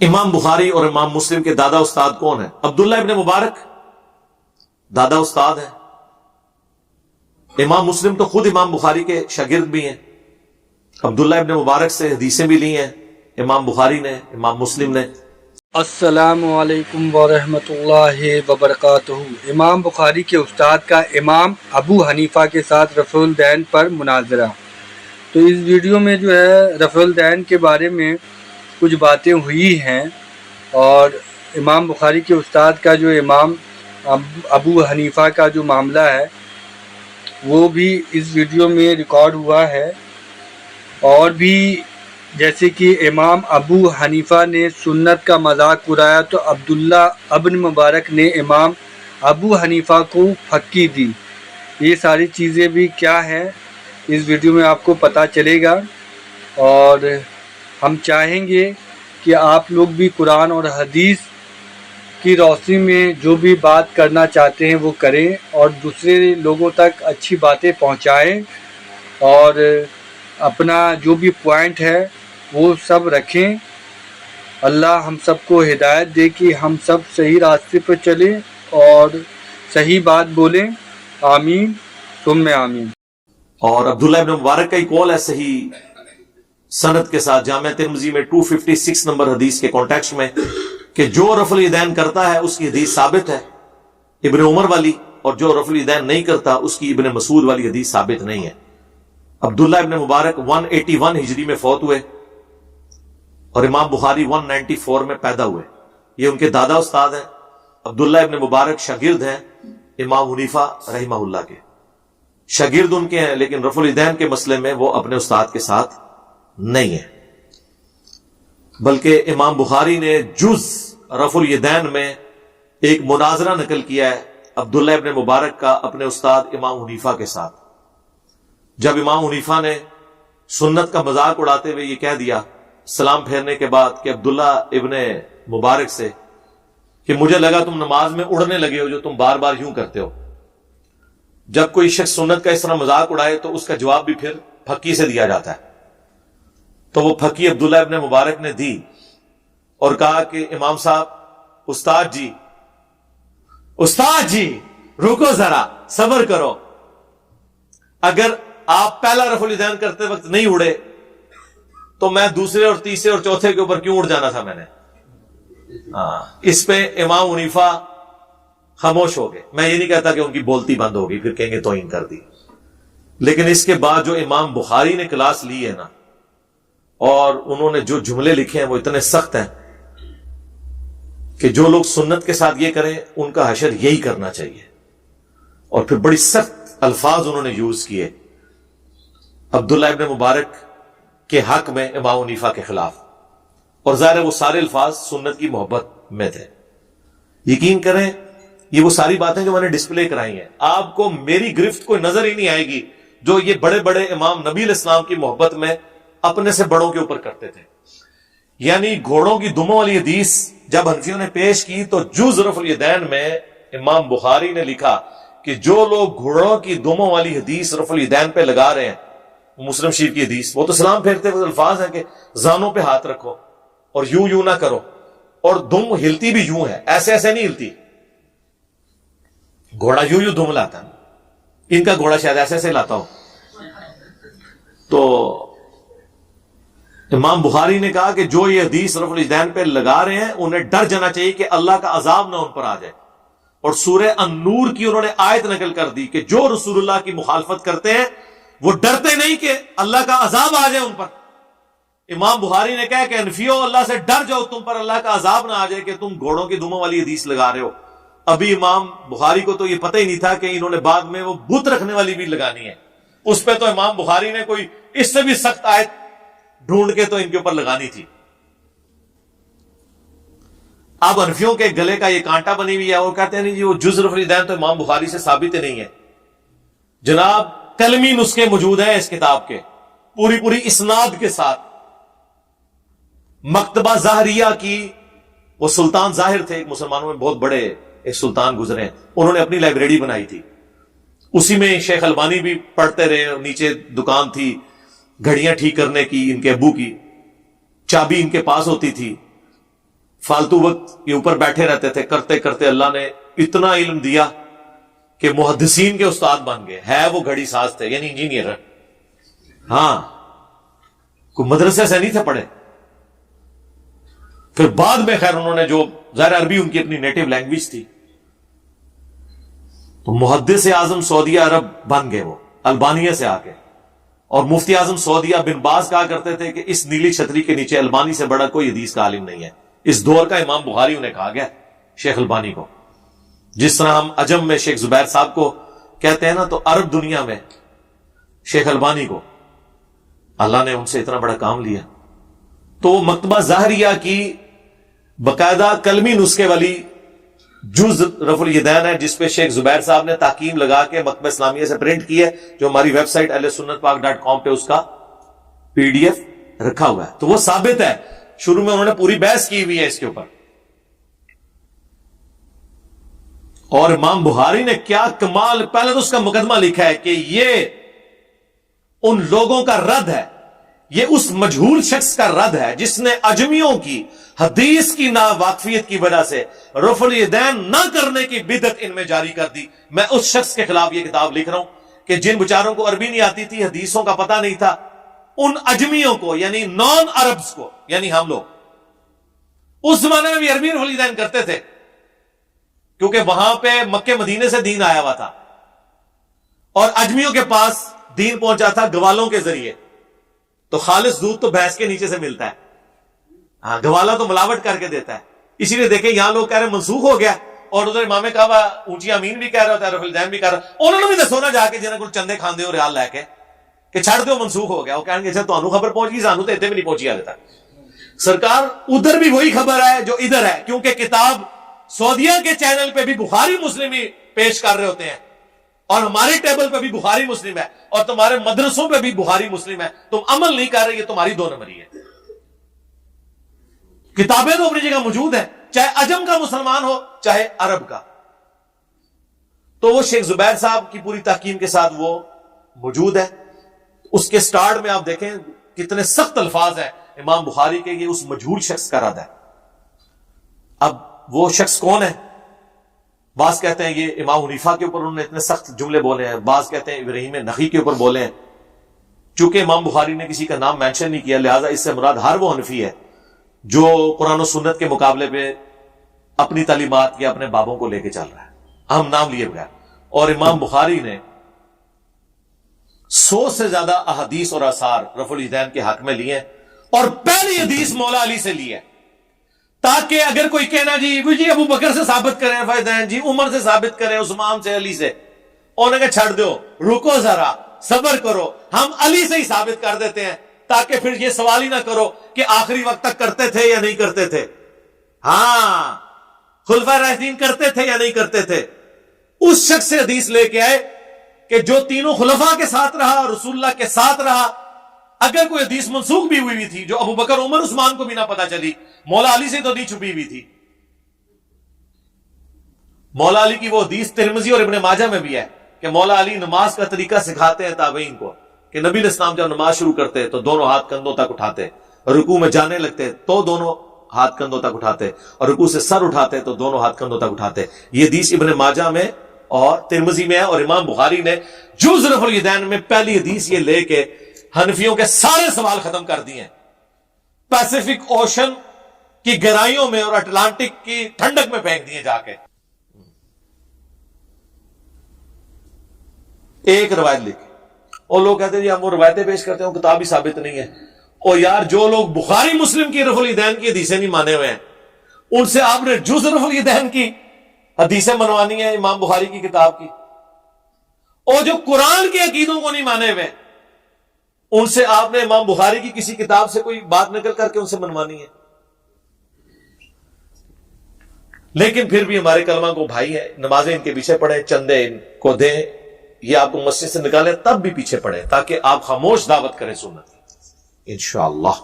امام بخاری اور امام مسلم کے دادا استاد کون ہیں؟ عبداللہ ابن مبارک دادا استاد ہیں. امام مسلم تو خود امام بخاری کے شاگرد بھی ہیں. عبداللہ ابن مبارک سے حدیثیں بھی لی ہیں امام بخاری نے، امام مسلم نے. السلام علیکم ورحمۃ اللہ وبرکاتہ. امام بخاری کے استاد کا امام ابو حنیفہ کے ساتھ رفع الدین پر مناظرہ. تو اس ویڈیو میں جو ہے رفع الدین کے بارے میں کچھ باتیں ہوئی ہیں، اور امام بخاری کے استاد کا جو امام ابو حنیفہ کا جو معاملہ ہے وہ بھی اس ویڈیو میں ریکارڈ ہوا ہے. اور بھی جیسے کہ امام ابو حنیفہ نے سنت کا مذاق اڑایا تو عبداللہ ابن مبارک نے امام ابو حنیفہ کو پھکی دی. یہ ساری چیزیں بھی کیا ہے اس ویڈیو میں آپ کو پتہ چلے گا. اور ہم چاہیں گے کہ آپ لوگ بھی قرآن اور حدیث کی روشنی میں جو بھی بات کرنا چاہتے ہیں وہ کریں، اور دوسرے لوگوں تک اچھی باتیں پہنچائیں، اور اپنا جو بھی پوائنٹ ہے وہ سب رکھیں. اللہ ہم سب کو ہدایت دے کہ ہم سب صحیح راستے پر چلیں اور صحیح بات بولیں. آمین ثم آمین. اور عبداللہ ابن مبارک کا ایک قول ہے صحیح سند کے ساتھ جامع ترمذی میں 256 نمبر حدیث کے کانٹیکسٹ میں کہ جو رفع الیدین کرتا ہے اس کی حدیث ثابت ہے ابن عمر والی، اور جو رفع الیدین نہیں کرتا اس کی ابن مسعود والی حدیث ثابت نہیں ہے. عبداللہ ابن مبارک 181 ہجری میں فوت ہوئے اور امام بخاری 194 میں پیدا ہوئے. یہ ان کے دادا استاد ہیں. عبداللہ ابن مبارک شاگرد ہیں امام حنیفہ رحمہ اللہ کے. شاگرد ان کے ہیں، لیکن رفع الیدین کے مسئلے میں وہ اپنے استاد کے ساتھ نہیں ہیں. بلکہ امام بخاری نے جز رفع الیدین میں ایک مناظرہ نقل کیا ہے عبداللہ ابن مبارک کا اپنے استاد امام حنیفہ کے ساتھ. جب امام حنیفہ نے سنت کا مذاق اڑاتے ہوئے یہ کہہ دیا سلام پھیرنے کے بعد کہ عبداللہ ابن مبارک سے کہ مجھے لگا تم نماز میں اڑنے لگے ہو جو تم بار بار یوں کرتے ہو. جب کوئی شخص سنت کا اس طرح مذاق اڑائے تو اس کا جواب بھی پھر پھکی سے دیا جاتا ہے. تو وہ پھکی عبداللہ ابن مبارک نے دی اور کہا کہ امام صاحب استاد جی رکو ذرا، صبر کرو. اگر آپ پہلا رفع الیدین کرتے وقت نہیں اڑے تو میں دوسرے اور تیسرے اور چوتھے کے اوپر کیوں اڑ جانا تھا میں نے. اس پہ امام حنیفہ خاموش ہو گئے. میں یہ نہیں کہتا کہ ان کی بولتی بند ہو گئی، پھر کہیں گے توہین کر دی. لیکن اس کے بعد جو امام بخاری نے کلاس لی ہے نا، اور انہوں نے جو جملے لکھے ہیں وہ اتنے سخت ہیں کہ جو لوگ سنت کے ساتھ یہ کریں ان کا حشر یہی کرنا چاہیے. اور پھر بڑی سخت الفاظ انہوں نے یوز کیے عبداللہ ابن مبارک کے حق میں امام حنیفہ کے خلاف. اور ظاہر ہے وہ سارے الفاظ سنت کی محبت میں تھے. یقین کریں یہ وہ ساری باتیں جو میں نے ڈسپلے کرائی ہیں، آپ کو میری گرفت کوئی نظر ہی نہیں آئے گی جو یہ بڑے بڑے امام نبی علیہ السلام کی محبت میں اپنے سے بڑوں کے اوپر کرتے تھے. یعنی گھوڑوں کی دموں والی حدیث جب حنفیوں نے پیش کی تو جز رفع الیدین میں امام بخاری نے لکھا کہ جو لوگ گھوڑوں کی دموں والی حدیث رفع الیدین پہ لگا رہے ہیں، مسلم شریف کی حدیث، وہ تو سلام پھیرتے ہوئے الفاظ ہیں کہ زانوں پہ ہاتھ رکھو اور یوں نہ کرو، اور دم ہلتی بھی یوں ہے، ایسے ایسے نہیں ہلتی. گھوڑا یوں دم لاتا، ان کا گھوڑا شاید ایسے ایسے لاتا ہو. تو امام بخاری نے کہا کہ جو یہ حدیث رفع الیدین پہ لگا رہے ہیں انہیں ڈر جانا چاہیے کہ اللہ کا عذاب نہ ان پر آ جائے. اور سورہ النور کی انہوں نے آیت نقل کر دی کہ جو رسول اللہ کی مخالفت کرتے ہیں وہ ڈرتے نہیں کہ اللہ کا عذاب آ جائے ان پر. امام بخاری نے کہا کہ انفیو اللہ سے ڈر جاؤ تم پر اللہ کا عذاب نہ آ جائے کہ تم گھوڑوں کی دموں والی حدیث لگا رہے ہو. ابھی امام بخاری کو تو یہ پتہ ہی نہیں تھا کہ انہوں نے بعد میں وہ بت رکھنے والی بھی لگانی ہے. اس پہ تو امام بخاری نے کوئی اس سے بھی سخت آیت ڈھونڈ کے تو ان کے اوپر لگانی تھی. اب حنفیوں کے گلے کا یہ کانٹا بنی ہوئی ہے، وہ کہتے ہیں نہیں جی وہ جز رفع الیدین تو امام بخاری سے ثابت نہیں ہے. جناب کلمی نسخے موجود ہیں اس کتاب کے پوری اسناد کے ساتھ. مکتبہ ظاہریہ کی، وہ سلطان ظاہر تھے، ایک مسلمانوں میں بہت بڑے ایک سلطان گزرے ہیں، انہوں نے اپنی لائبریری بنائی تھی. اسی میں شیخ البانی بھی پڑھتے رہے. نیچے دکان تھی گھڑیاں ٹھیک کرنے کی، ان کے ابو کی چابی ان کے پاس ہوتی تھی. फालतू वक्त के ऊपर बैठे रहते थे, करते करते अल्लाह ने इतना इल्म दिया कि मुहद्दिसीन के उस्ताद बन गए। है वो घड़ी साज थे, यानी इंजीनियर। हां, कोई मदरसे से नहीं थे पढ़े। फिर बाद में खैर उन्होंने, जो ज़ाहिर अरबी उनकी अपनी नेटिव लैंग्वेज थी, तो मुहद्दिस आजम सऊदिया अरब बन गए वो, अल्बानिया से आके। और मुफ्ती आजम सऊदिया बिन बाज कहा करते थे कि इस नीली छतरी के नीचे अल्बानी से बड़ा कोई हदीस का आलिम नहीं है। इस दौर का इमाम बुखारी उन्हें कहा गया, शेख अल्बानी को। जिस तरह हम अजम में शेख जुबैर साहब को कहते हैं ना, तो अरब दुनिया में शेख अल्बानी को अल्लाह ने उनसे इतना बड़ा काम लिया। तो मकतबा ज़ाहरिया की बकायदा कलमी नुस्खे वाली जुज रफुल यदैन है, जिसपे शेख जुबैर साहब ने ताकीम लगा के मकतबा इस्लामिया से प्रिंट की है, जो हमारी वेबसाइट ahlesunnatpak.com पे उसका PDF रखा हुआ है। तो वो साबित है, शुरू में उन्होंने पूरी बहस की हुई है इसके ऊपर। और इमाम बुखारी ने क्या कमाल, पहले तो उसका मुकदमा लिखा है कि ये उन लोगों का रद्द है, ये उस मजहूल शख्स का रद्द है जिसने अजमियों की हदीस की नावाकफियत की वजह से रफुल यदैन ना करने की बिदअत इनमें जारी कर दी। मैं उस शख्स के खिलाफ ये किताब लिख रहा हूं कि जिन बेचारों को अरबी नहीं आती थी, हदीसों का पता नहीं था, उन अजमियों को, यानी नॉन अरब्स को, यानी हम लोग उस जमाने में भी अरबी रफुल यदैन करते थे, क्योंकि वहां पे मक्के मदीने से दीन आया हुआ था और अजमियों के पास दीन पहुंचा था गवालों के जरिए। तो खालिस दूध तो भैंस के नीचे से मिलता है, हाँ, गवाला तो मिलावट करके देता है। इसीलिए देखें, यहां लोग कह रहे मनसूख हो गया, और उधर इमाम काबा ऊंची अमीन भी कह रहा होता है, रफुल यदैन भी कह रहा। उन्होंने भी दसो ना जाके जिन्हें कुछ चंदे खांदे हो रियाल लैके कि छड़ दो मनसूख हो गया। वो कहेंगे अच्छा तुहानू खबर पहुंच गई, सानू तो इतने भी नहीं पहुंची हाले तक। सरकार उधर भी वही खबर है जो इधर है, क्योंकि किताब सऊदिया के चैनल पे भी बुखारी मुस्लिम ही पेश कर रहे होते हैं, और हमारे टेबल पे भी बुखारी मुस्लिम है, और तुम्हारे मदरसों पे भी बुखारी मुस्लिम है। तुम अमल नहीं कर रहे, ये तुम्हारी दो नंबरी है। किताबें तो अपनी जगह मौजूद है, चाहे अजम का मुसलमान हो चाहे अरब का। तो वो शेख जुबैर साहब की पूरी ताकीम के साथ वो मौजूद है। उसके स्टार्ट में आप देखें कितने सख्त अल्फाज हैं इमाम बुखारी के, ये उस मजहूल शख्स का रद्द है। अब वो शख्स कौन है? बाज कहते हैं ये इमाम हनीफा के ऊपर उन्होंने इतने सख्त जुमले बोले हैं, बाज कहते हैं इब्राहीम नखी के ऊपर बोले हैं। चूंकि इमाम बुखारी ने किसी का नाम मेंशन नहीं किया, लिहाजा इससे मुराद हर वो हनफी है जो कुरान और सुन्नत के मुकाबले पे अपनी तालीमात या अपने बाबों को लेके चल रहा है, हम नाम लिए बगैर। और इमाम बुखारी ने 100 से ज्यादा अहदीस और आसार रफुल यदैन के हक में लिए हैं, और पहली हदीस मौला अली से ली है, ताकि अगर कोई कहना जी अबू बकर से साबित करें फैदैन जी, उमर से साबित करें, उस्मान से, अली से, उन्होंने कहा छड़ दो, रुको जरा, सब्र करो, हम अली से ही साबित कर देते हैं, ताकि फिर ये सवाल ही ना करो कि आखिरी वक्त तक करते थे या नहीं करते थे। हां, खुलफा राशिदीन करते थे या नहीं करते थे। उस शख्स से हदीस लेके आए कि जो तीनों खुलफा के साथ रहा, रसूलुल्लाह के साथ रहा। अगर कोई हदीस मनसूख भी हुई थी जो अबू बकर, उमर, उस्मान को भी ना पता चली, मौला अली से तो नहीं छुपी हुई थी। मौला अली की वो हदीस तिरमिज़ी और इब्ने माजा में भी है कि मौला अली नमाज का तरीका सिखाते हैं ताबईन को, कि नबी इस्लाम जब नमाज शुरू करते तो दोनों हाथ कंधों तक उठाते, रुकू में जाने लगते तो दोनों हाथ कंधों तक उठाते, और रुकू से सर उठाते तो दोनों हाथ कंधों तक उठाते। ये हदीस इब्ने माजा में और तिरमिज़ी में है। और इमाम बुखारी ने जुज़ रफ़ुल यदैन में पहली हदीस ये लेके हनफियों के सारे सवाल खत्म कर दिए। पैसिफिक ओशन की गहराइयों में और अटलांटिक की ठंडक में फेंक दिए जाके। एक रवायत लिखी और लोग कहते हैं जी हम वो रवायतें पेश करते हैं, किताब ही साबित नहीं है। और यार जो लोग बुखारी मुस्लिम की रफ़ुल यदैन की हदीसें नहीं माने हुए हैं, उनसे आपने जुज़ रफ़ुल यदैन की हदीसें मनवानी है इमाम बुखारी की किताब की। और जो कुरान के अकीदों को नहीं माने हुए, उनसे आपने इमाम बुखारी की किसी किताब से कोई बात निकल करके उनसे मनवानी है। लेकिन फिर भी हमारे कलमा को भाई है, नमाजें इनके पीछे पड़े, चंदे इनको दें, ये आपको मस्जिद से निकालें तब भी पीछे पड़े, ताकि आप खामोश दावत करें सुन्नत की इंशाअल्लाह।